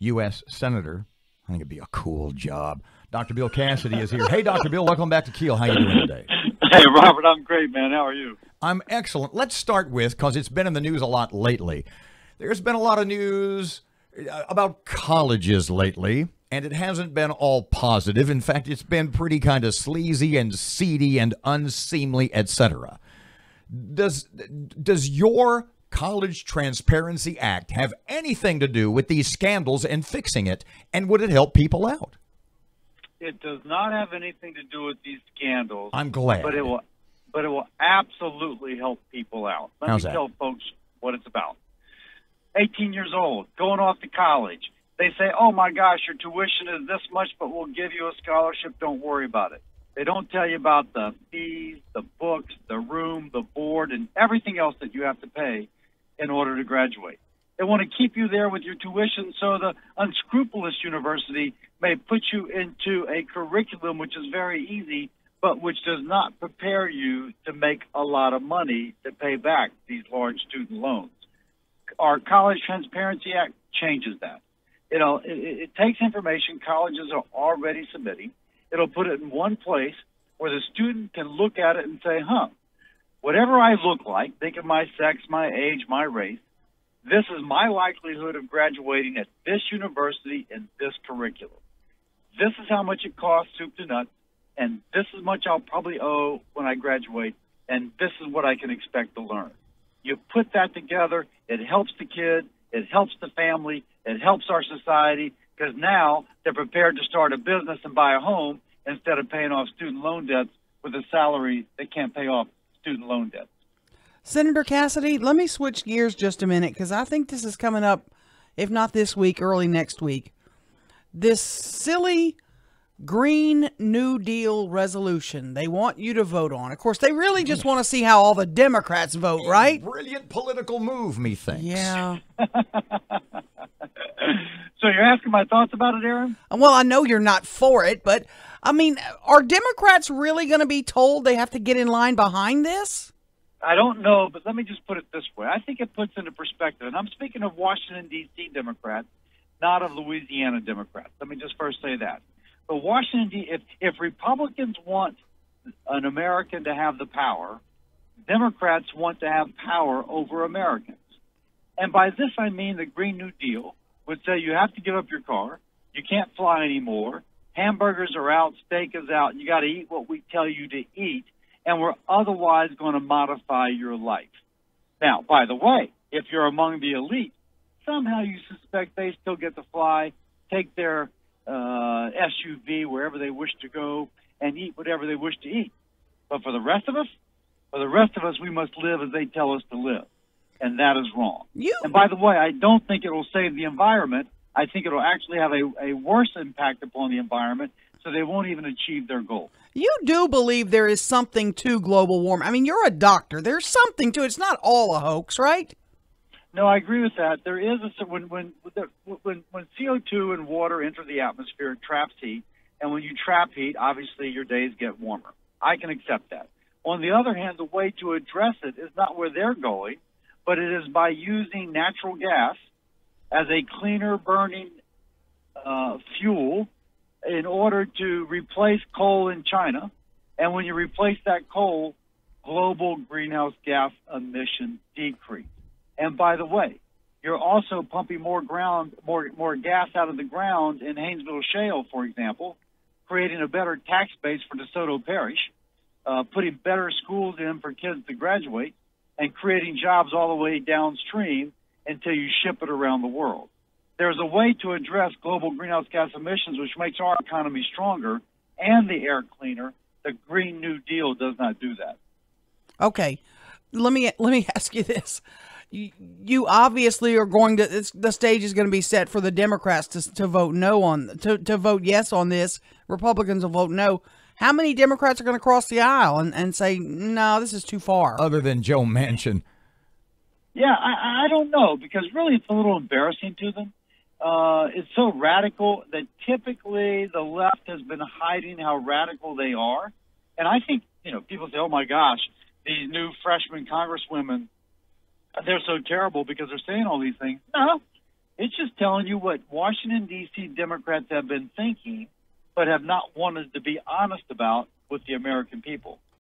U.S. Senator. I think it'd be a cool job. Dr. Bill Cassidy is here. Hey, Dr. Bill, welcome back to Keel. How you doing today? Hey, Robert, I'm great, man. How are you? I'm excellent. Let's start with, because it's been in the news a lot lately. There's been a lot of news about colleges lately, and it hasn't been all positive. In fact, it's been pretty kind of sleazy and seedy and unseemly, etc. Does your College Transparency Act have anything to do with these scandals and fixing it, and would it help people out? It does not have anything to do with these scandals. I'm glad. But it will absolutely help people out. Let How's me that? tell folks what it's about. 18 years old, going off to college. They say, oh, my gosh, your tuition is this much, but we'll give you a scholarship. Don't worry about it. They don't tell you about the fees, the books, the room, the board, and everything else that you have to pay in order to graduate. They want to keep you there with your tuition so the unscrupulous university may put you into a curriculum which is very easy, but which does not prepare you to make a lot of money to pay back these large student loans. Our College Transparency Act changes that. It takes information colleges are already submitting. It'll put it in one place where the student can look at it and say, whatever I look like, think of my sex, my age, my race, this is my likelihood of graduating at this university in this curriculum. This is how much it costs, soup to nuts, and this is much I'll probably owe when I graduate, and this is what I can expect to learn. You put that together, it helps the kid, it helps the family, it helps our society, because now they're prepared to start a business and buy a home instead of paying off student loan debts with a salary that can't pay off student loan debts. Senator Cassidy, let me switch gears just a minute, because I think this is coming up, if not this week, early next week. This silly Green New Deal resolution they want you to vote on. Of course, they really just want to see how all the Democrats vote, right? Brilliant political move, methinks. Yeah. So you're asking my thoughts about it, Aaron? Well, I know you're not for it, but, I mean, are Democrats really going to be told they have to get in line behind this? I don't know, but let me just put it this way. I think it puts into perspective, and I'm speaking of Washington, D.C. Democrats, not of Louisiana Democrats. Let me just first say that. But Washington, if Republicans want an American to have the power, Democrats want to have power over Americans. And by this I mean the Green New Deal would say you have to give up your car, you can't fly anymore, hamburgers are out, steak is out, you got to eat what we tell you to eat, and we're otherwise going to modify your life. Now, by the way, if you're among the elite, somehow you suspect they still get to fly, take their SUV wherever they wish to go, and eat whatever they wish to eat. But for the rest of us, we must live as they tell us to live. And that is wrong. And by the way, I don't think it will save the environment. I think it will actually have a worse impact upon the environment, so they won't even achieve their goal. You do believe there is something to global warming. I mean, you're a doctor. There's something to it. It's not all a hoax, right? No, I agree with that. There is when CO2 and water enter the atmosphere, it traps heat, and when you trap heat, obviously your days get warmer. I can accept that. On the other hand, the way to address it is not where they're going, but it is by using natural gas as a cleaner burning fuel in order to replace coal in China. And when you replace that coal, global greenhouse gas emissions decrease. And by the way, you're also pumping more gas out of the ground in Haynesville Shale, for example, creating a better tax base for DeSoto Parish, putting better schools in for kids to graduate, and creating jobs all the way downstream until you ship it around the world. There's a way to address global greenhouse gas emissions which makes our economy stronger and the air cleaner. The Green New Deal does not do that. Okay, let me ask you this. You obviously are going to, the stage is going to be set for the Democrats to vote no on, to vote yes on this. Republicans will vote no. How many Democrats are going to cross the aisle and say, no, this is too far? Other than Joe Manchin. Yeah, I don't know, because really it's a little embarrassing to them. It's so radical that typically the left has been hiding how radical they are. And I think, people say, oh my gosh, these new freshman congresswomen, they're so terrible because they're saying all these things. No, It's just telling you what Washington, D.C. Democrats have been thinking, but have not wanted to be honest about with the American people.